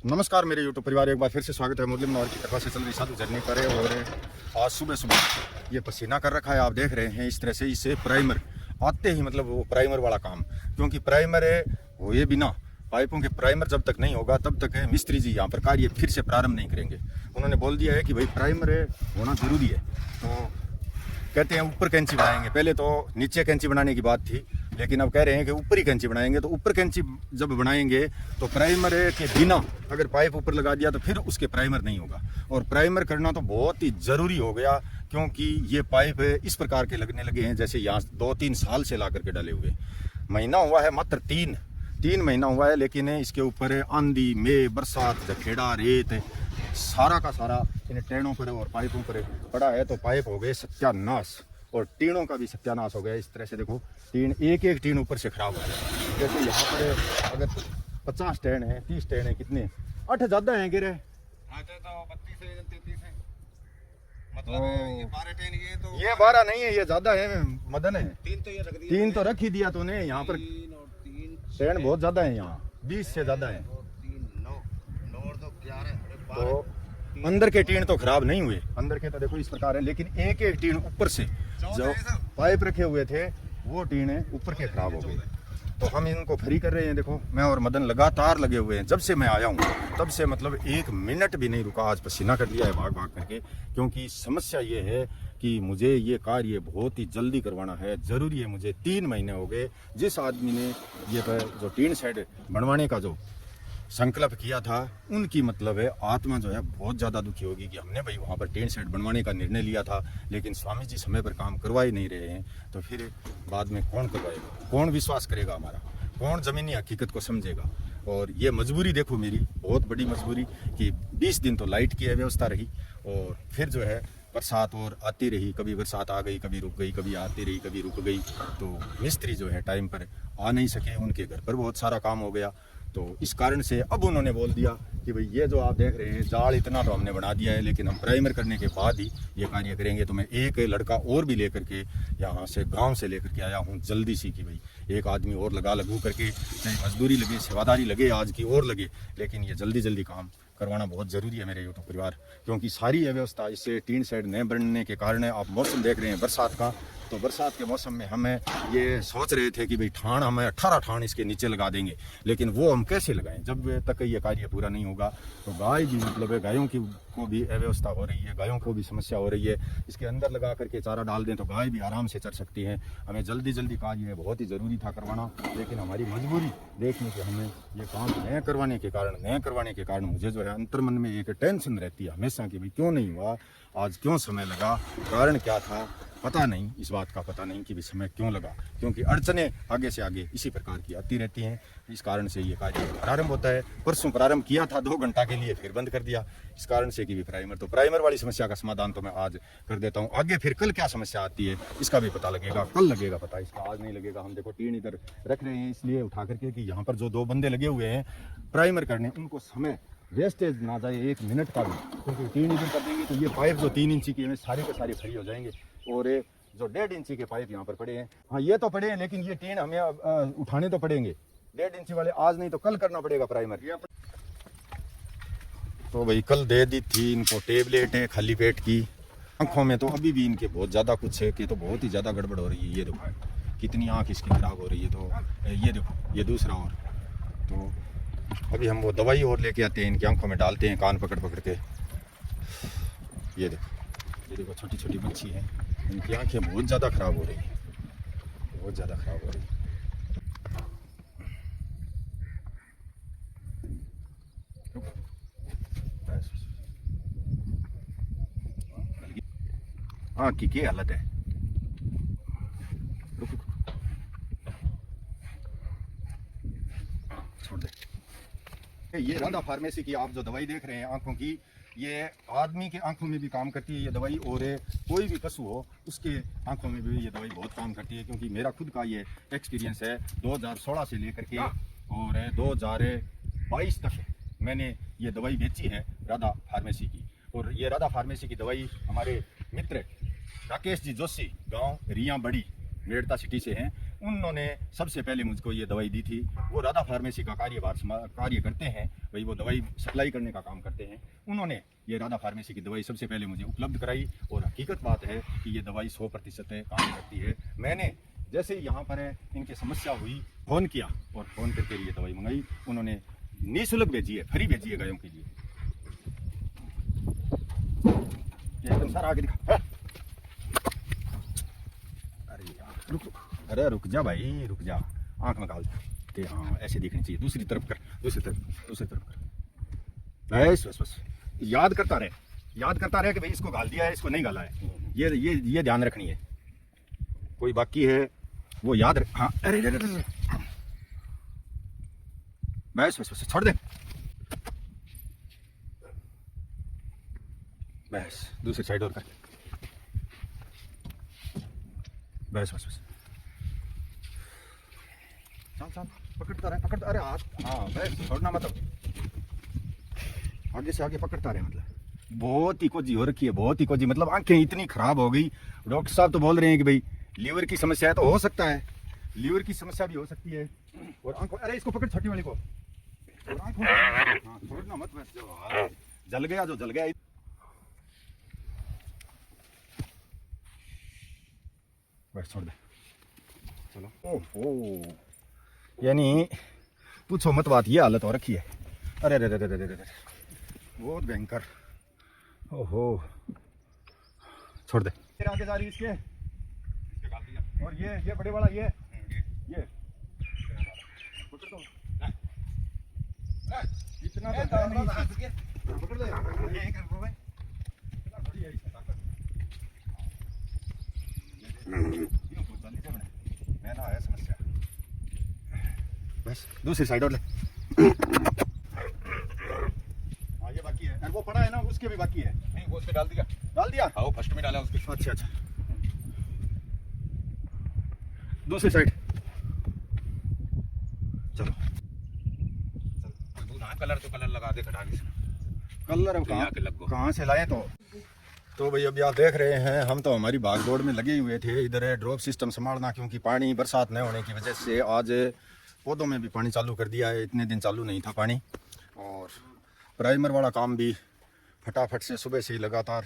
नमस्कार मेरे यूट्यूब परिवार, एक बार फिर से स्वागत है। मुरली मनोहर की कृपा से चल रही साधु झरने पर है। और आज सुबह सुबह ये पसीना कर रखा है, आप देख रहे हैं। इस तरह से इसे प्राइमर आते ही, मतलब वो प्राइमर वाला काम, क्योंकि प्राइमर है वो ये बिना पाइपों के प्राइमर जब तक नहीं होगा तब तक है मिस्त्री जी यहाँ पर कार्य फिर से प्रारंभ नहीं करेंगे। उन्होंने बोल दिया है कि भाई प्राइमर है होना ज़रूरी है। तो कहते हैं ऊपर कैंची बनाएंगे, पहले तो नीचे कैंची बनाने की बात थी, लेकिन अब कह रहे हैं कि ऊपर ही कैंची बनाएंगे। तो ऊपर कैंची जब बनाएंगे तो प्राइमर के बिना अगर पाइप ऊपर लगा दिया तो फिर उसके प्राइमर नहीं होगा। और प्राइमर करना तो बहुत ही ज़रूरी हो गया, क्योंकि ये पाइप इस प्रकार के लगने लगे हैं जैसे यहाँ 2-3 साल से ला करके डाले हुए। महीना हुआ है, मात्र तीन महीना हुआ है, लेकिन इसके ऊपर आंधी में बरसात जखेड़ा रेत सारा का सारा इन टेड़ों पर और पाइपों पर पड़ा है। तो पाइप हो गए सत्यानाश और टीनों का भी सत्यानाश हो गया। इस तरह से देखो, टीन एक टीन ऊपर से खराब हो गया। जैसे यहाँ पर अगर 50 टेन है, 30 टेन है, कितने 8 ज़्यादा हैं गिरे तो 32 है 33 है, मतलब ये 12 टेन ये 12 नहीं है, ये ज़्यादा है मदन है। 3 तो ये रख दिया, 3 तो रख ही दिया तूने। यहाँ पर 3 और 3 टेन बहुत ज़्यादा है, यहाँ 20 से ज़्यादा है। 3 9 और तो 11 तो अंदर के टीन तो खराब नहीं हुए, अंदर के तो देखो इस प्रकार है, लेकिन एक टीन ऊपर से जो पाइप रखे हुए थे वो टीन ऊपर के खराब हो गए। तो हम इनको फ्री कर रहे हैं। देखो मैं और मदन लगातार लगे हुए हैं जब से मैं आया हूँ, तब से मतलब 1 मिनट भी नहीं रुका। आज पसीना कर लिया है भाग भाग करके, क्योंकि समस्या ये है कि मुझे ये कार्य बहुत ही जल्दी करवाना है, ज़रूरी है। मुझे 3 महीने हो गए। जिस आदमी ने ये जो टीन शेड बनवाने का जो संकल्प किया था, उनकी मतलब है आत्मा जो है बहुत ज़्यादा दुखी होगी कि हमने भाई वहाँ पर टीन शेड बनवाने का निर्णय लिया था, लेकिन स्वामी जी समय पर काम करवा ही नहीं रहे हैं। तो फिर बाद में कौन करवाएगा, कौन विश्वास करेगा हमारा, कौन ज़मीनी हकीकत को समझेगा। और ये मजबूरी देखो मेरी, बहुत बड़ी मजबूरी कि 20 दिन तो लाइट की व्यवस्था रही, और फिर जो है बरसात और आती रही। कभी बरसात आ गई, कभी रुक गई, कभी आती रही, कभी रुक गई। तो मिस्त्री जो है टाइम पर आ नहीं सके, उनके घर पर बहुत सारा काम हो गया। तो इस कारण से अब उन्होंने बोल दिया कि भाई ये जो आप देख रहे हैं जाल इतना तो हमने बना दिया है, लेकिन हम प्राइमर करने के बाद ही ये कार्य करेंगे। तो मैं एक लड़का और भी लेकर के यहाँ से गांव से लेकर के आया हूँ जल्दी सी, कि भाई एक आदमी और लगू करके, चाहे मजदूरी लगे, सेवादारी लगे, आज की और लगे, लेकिन ये जल्दी काम करवाना बहुत ज़रूरी है मेरे यूट्यूब परिवार। क्योंकि सारी व्यवस्था इससे टीन शेड न बनने के कारण है। आप मौसम देख रहे हैं बरसात का, तो बरसात के मौसम में हमें ये सोच रहे थे कि भाई ठाण हमें 18 ठाण इसके नीचे लगा देंगे, लेकिन वो हम कैसे लगाएं जब तक ये कार्य पूरा नहीं होगा। तो गाय भी मतलब है, गायों की को भी अव्यवस्था हो रही है, गायों को भी समस्या हो रही है। इसके अंदर लगा करके चारा डाल दें तो गाय भी आराम से चर सकती है। हमें जल्दी कार्य बहुत ही ज़रूरी था करवाना, लेकिन हमारी मजबूरी देखने के हमें ये काम न करवाने के कारण मुझे जो है अंतर्मन में एक टेंशन रहती है हमेशा कि भाई क्यों नहीं हुआ, आज क्यों समय लगा, कारण क्या था पता नहीं। इस बात का पता नहीं कि भी समय क्यों लगा, क्योंकि अड़चने आगे से आगे इसी प्रकार की आती रहती हैं। इस कारण से ये कार्य प्रारंभ होता है। परसों प्रारंभ किया था 2 घंटा के लिए, फिर बंद कर दिया इस कारण से कि भी प्राइमर वाली समस्या का समाधान तो मैं आज कर देता हूँ। आगे फिर कल क्या समस्या आती है इसका भी पता लगेगा, कल लगेगा पता, इसका आज नहीं लगेगा। हम देखो टीन इधर रख रहे हैं इसलिए उठा करके कि यहाँ पर जो 2 बंदे लगे हुए हैं प्राइमर करने, उनको समय वेस्टेज ना जाए 1 मिनट का भी, क्योंकि टीन इधर कर देंगे तो ये पाइप जो 3 इंची की है सारे के सारे फ्री हो जाएंगे। और जो 1.5 इंची के पाइप यहाँ पर पड़े हैं, हाँ ये तो पड़े हैं, लेकिन ये टीन हमें उठाने तो पड़ेंगे 1.5 इंची वाले, आज नहीं तो कल करना पड़ेगा प्राइमर। तो भाई कल दे दी थी इनको टेबलेट है खाली पेट की। आँखों में तो अभी भी इनके बहुत ज़्यादा कुछ है कि तो बहुत ही ज़्यादा गड़बड़ हो रही है। ये देखो कितनी आँख इसकी खराब हो रही है। तो ये देखो ये दूसरा और, तो अभी हम वो दवाई और लेके आते हैं, इनकी आंखों में डालते हैं कान पकड़ के। ये देखो छोटी छोटी बच्ची है, इनकी आंखें बहुत ज़्यादा ख़राब हो रही है, बहुत ज़्यादा ख़राब हो रही है। आँख की क्या हालत है, छोड़ दे। ये राधा फार्मेसी की आप जो दवाई देख रहे हैं आंखों की, ये आदमी के आंखों में भी काम करती है ये दवाई, और कोई भी पशु हो उसके आंखों में भी ये दवाई बहुत काम करती है। क्योंकि मेरा खुद का ये एक्सपीरियंस है, 2016 से लेकर के और 2022 तक मैंने ये दवाई बेची है राधा फार्मेसी की। और ये राधा फार्मेसी की दवाई हमारे मित्र राकेश जी जोशी, गाँव रिया बड़ी, मेड़ता सिटी से हैं। उन्होंने सबसे पहले मुझको ये दवाई दी थी। वो राधा फार्मेसी का कार्य करते हैं भाई, वो दवाई सप्लाई करने का काम करते हैं। उन्होंने ये राधा फार्मेसी की दवाई सबसे पहले मुझे उपलब्ध कराई और हकीकत बात है कि ये दवाई 100% काम करती है। मैंने जैसे ही यहाँ पर इनकी समस्या हुई फ़ोन किया और फ़ोन करके ये दवाई मंगाई। उन्होंने निःशुल्क भेजी है, फ्री भेजी है गायों के लिए। एकदम सारा आगे दिखा। अरे यार रुक, अरे रुक जा भाई, रुक जा, आंख में गाल के, हाँ ऐसे दिखनी चाहिए। दूसरी तरफ कर, दूसरी तरफ कर। बस बस बस, याद करता रहे कि भाई इसको गाल दिया है, इसको नहीं गाला है। ये ध्यान रखनी है। कोई बाकी है वो याद रख। हाँ अरे बस बस बस, छोड़ दे। बस दूसरी साइड और कर। बस बस बस, चल पकड़ता रहे, अरे हाथ, हाँ बस छोड़ना मतलब, आगे से आगे पकड़ता रहे। मतलब बहुत ही कोजी हो रखी है, बहुत ही कोजी। मतलब आंखें इतनी खराब हो गई। डॉक्टर साहब तो बोल रहे हैं कि भाई लीवर की समस्या है, तो हो सकता है लीवर की समस्या भी हो सकती है। और आंखों, अरे इसको पकड़ छोटी वाली को, और आंखों, हाँ छोड़ना मत। बस जो जल गया, जो जल गया। बस छोड़ दे, चलो। ओहो, यानी पूछो मत बात, ये हालत हो रखी है। अरे अरे अरे अरे अरे, बहुत भयंकर। ओहो, छोड़ दे। फिर आगे जा रही इसके गाल दिया। और ये बड़े वाला, ये पकड़ दो। इतना तो था नहीं, पकड़ दे। ये कर दो भाई, इतना थोड़ी है इसका ताकत। क्यों पूछता नहीं जब मैं ना है समस्या। बस दूसरी साइड और ले। हाँ ये बाकी है, वो पड़ा है ना, उसके भी बाकी है। नहीं वो उसमें डाल दिया। हाँ वो फर्स्ट में डाला उसके। अच्छा दूसरी साइड चलो। कलर लगा दे, खटा के कलर कहाँ से लाए? तो भाई अभी आप देख रहे हैं, हम तो हमारी भाग दौड़ में लगे हुए थे। इधर ड्रॉप सिस्टम संभालना, क्योंकि पानी बरसात न होने की वजह से आज पौधों में भी पानी चालू कर दिया है। इतने दिन चालू नहीं था पानी। और प्राइमर वाला काम भी फटाफट से सुबह से ही लगातार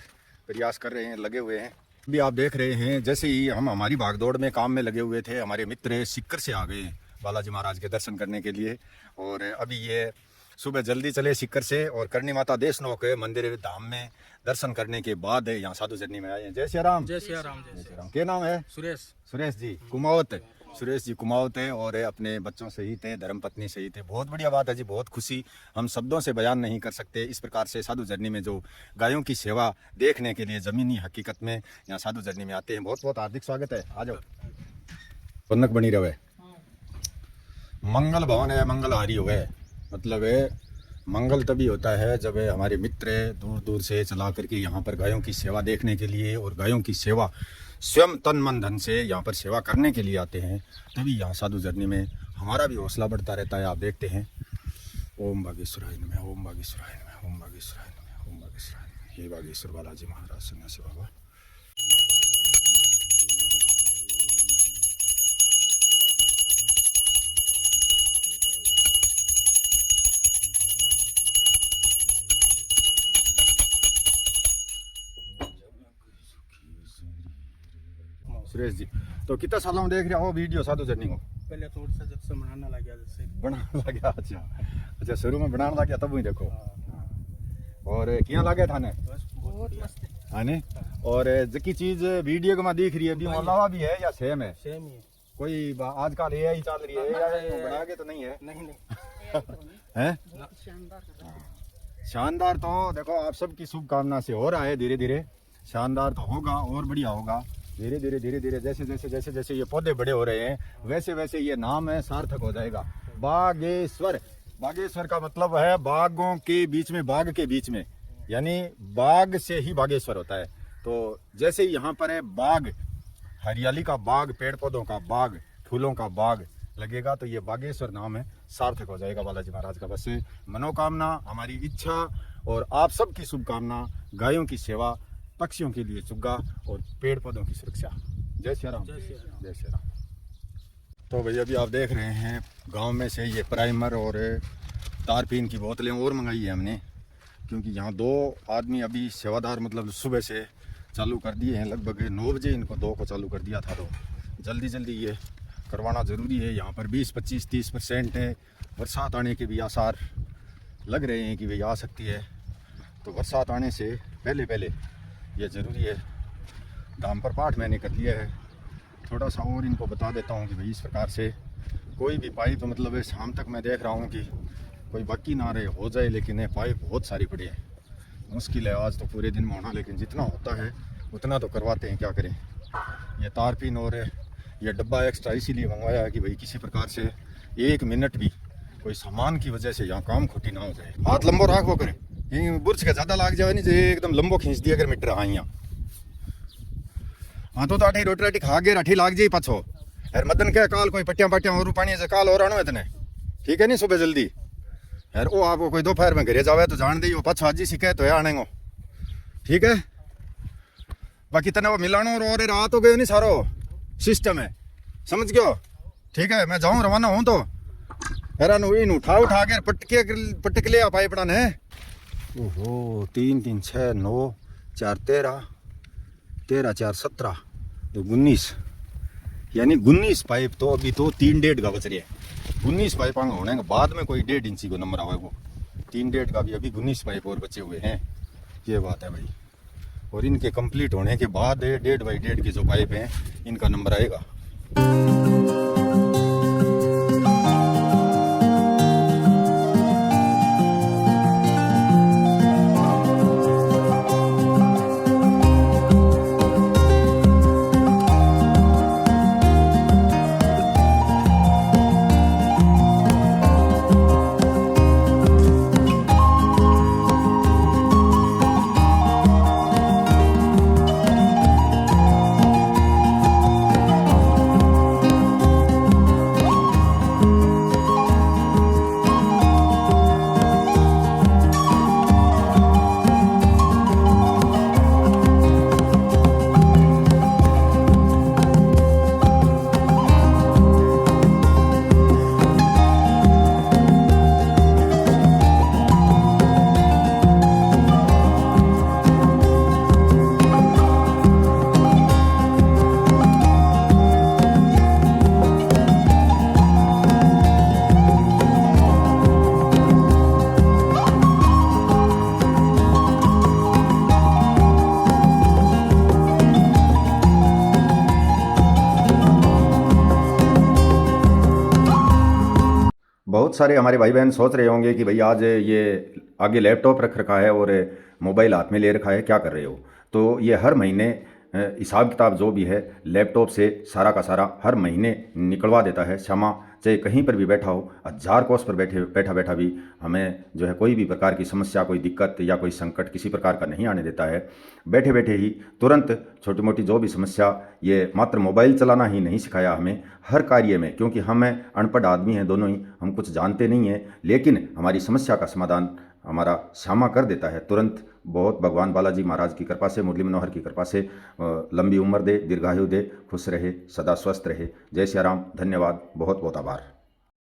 प्रयास कर रहे हैं, लगे हुए हैं। अभी आप देख रहे हैं, जैसे ही हम हमारी भागदौड़ में काम में लगे हुए थे, हमारे मित्र सिक्कर से आ गए बालाजी महाराज के दर्शन करने के लिए। और अभी ये सुबह जल्दी चले सिक्कर से, और करणी माता देशनों के मंदिर धाम में दर्शन करने के बाद यहाँ साधु जर्नी में आए हैं। जय श्री राम। जय श्री राम। क्या नाम है? सुरेश जी कुमावत। सुरेश जी कुमावत है, और अपने बच्चों सहित है, धर्मपत्नी सहित है। बहुत बढ़िया बात है जी, बहुत खुशी। हम शब्दों से बयान नहीं कर सकते। इस प्रकार से साधु जर्नी में जो गायों की सेवा देखने के लिए ज़मीनी हकीकत में यहाँ साधु जर्नी में आते हैं। बहुत बहुत हार्दिक स्वागत है, आ जाओ। पन्नक बनी रहे, मंगल भवन है, मंगल हारी हो गए। मतलब है मंगल तभी होता है जब हमारे मित्र दूर दूर से चला करके यहाँ पर गायों की सेवा देखने के लिए, और गायों की सेवा स्वयं तन मन धन से यहाँ पर सेवा करने के लिए आते हैं। तभी यहाँ साधु जर्नी में हमारा भी हौसला बढ़ता रहता है। आप देखते हैं, ओम बागेश्वराय नमः, ओम बागेश्वराय नमः, ओम बागेश्वराय नमः, ओम बागेश्वराय नमः। हे बागेश्वर बालाजी महाराज सन्यासी बाबा। सुरेश जी, तो कितना सालों में देख रहे हो वीडियो साधु जर्नी को? पहले थोड़ा सा जब से बनाना लग गया, जैसे बनाने लग गया। अच्छा शुरू में बनाने लग गया, तब ही देखो। और किया लगे थाने बहुत मस्त है ने। और जकी चीज वीडियो को मैं देख रही है, अभी अलावा भी है या सेम है? सेम ही है। कोई आजकल एआई चल रही है, एआई बना के तो नहीं है? नहीं हैं? शानदार। तो देखो आप सबकी शुभकामना से हो रहा है, धीरे धीरे शानदार तो होगा और बढ़िया होगा। धीरे धीरे जैसे ये पौधे बड़े हो रहे हैं, वैसे वैसे ये नाम है सार्थक हो जाएगा। बागेश्वर, बागेश्वर का मतलब है बागों के बीच में, बाग के बीच में, यानी बाग से ही बागेश्वर होता है। तो जैसे ही यहाँ पर है बाग, हरियाली का बाग, पेड़ पौधों का बाग, फूलों का बाग लगेगा, तो ये बागेश्वर नाम है, सार्थक हो जाएगा बालाजी महाराज का। बस मनोकामना, हमारी इच्छा और आप सबकी शुभकामना, गायों की सेवा, पक्षियों के लिए चुग्गा और पेड़ पौधों की सुरक्षा। जय श्री राम। जय श्री राम। जय श्री राम। तो भैया अभी आप देख रहे हैं गांव में से ये प्राइमर और तारपीन की बोतलें और मंगाई है हमने, क्योंकि यहाँ 2 आदमी अभी सेवादार मतलब सुबह से चालू कर दिए हैं। लगभग 9 बजे इनको 2 को चालू कर दिया था, तो जल्दी जल्दी ये करवाना ज़रूरी है। यहाँ पर 20, 25, 30% है। बरसात आने के भी आसार लग रहे हैं कि भाई आ सकती है, तो बरसात आने से पहले पहले ये ज़रूरी है। दाम पर पाठ मैंने कर लिया है। थोड़ा सा और इनको बता देता हूँ कि भाई इस प्रकार से कोई भी पाइप मतलब है, शाम तक मैं देख रहा हूँ कि कोई बाकी ना रहे, हो जाए, लेकिन ये पाइप बहुत सारी पड़ी है। मुश्किल है आज तो पूरे दिन में होना, लेकिन जितना होता है उतना तो करवाते हैं, क्या करें। ये तारपीन और ये डब्बा एक्स्ट्रा इसीलिए मंगवाया है कि भाई किसी प्रकार से 1 मिनट भी कोई सामान की वजह से यहाँ काम खोटी ना हो जाए। हाथ लंबो राखो करें, ये बुर्ज का ज़्यादा लाग जाए नहीं, जो एकदम लंबो खींच दिया अगर मीटर हाँ यहाँ। हाँ तो अठी रोटी राटी खा गए अठी लाग जाए पाछो। यार मदन क्या काल कोई पट्टियां पट्टियां और पानी से काल और आनो इतने, ठीक है नहीं सुबह जल्दी। यार वो आपको कोई दोपहर में घरे जावे तो जान दी पाछो आज ही शिकायत हो आने को, ठीक है। बाकी तने वो मिलानो और रात हो गई नहीं, सारो सिस्टम है, समझ गयो, ठीक है। मैं जाऊँ रवाना हूँ तो हैरान हुई उठा के पटके ले पाइपड़ा ने। ओहो 3, 3, 6, 9, 4, 13, 13, 4, 17, 19, यानी 19 पाइप। तो अभी तो 3 डेढ़ का बच रही है। 19 पाइप होने के बाद में कोई 1.5 इंची को नंबर आवे, वो 3 डेढ़ का भी अभी 19 पाइप और बचे हुए हैं। ये बात है भाई, और इनके कंप्लीट होने के बाद 1.5 बाई 1.5 के जो पाइप हैं इनका नंबर आएगा। बहुत सारे हमारे भाई बहन सोच रहे होंगे कि भाई आज ये आगे लैपटॉप रख रखा है और मोबाइल हाथ में ले रखा है, क्या कर रहे हो। तो ये हर महीने हिसाब किताब जो भी है लैपटॉप से सारा का सारा हर महीने निकलवा देता है। क्षमा चाहे कहीं पर भी बैठा हो, 1000 कोस पर बैठा भी हमें जो है कोई भी प्रकार की समस्या, कोई दिक्कत या कोई संकट किसी प्रकार का नहीं आने देता है। बैठे बैठे ही तुरंत छोटी मोटी जो भी समस्या, ये मात्र मोबाइल चलाना ही नहीं सिखाया हमें, हर कार्य में, क्योंकि हमें अनपढ़ आदमी हैं दोनों ही, हम कुछ जानते नहीं हैं, लेकिन हमारी समस्या का समाधान हमारा श्यामा कर देता है तुरंत। बहुत भगवान बालाजी महाराज की कृपा से, मुरली मनोहर की कृपा से लंबी उम्र दे, दीर्घायु दे, खुश रहे, सदा स्वस्थ रहे। जय श्री राम, धन्यवाद, बहुत बहुत आभार।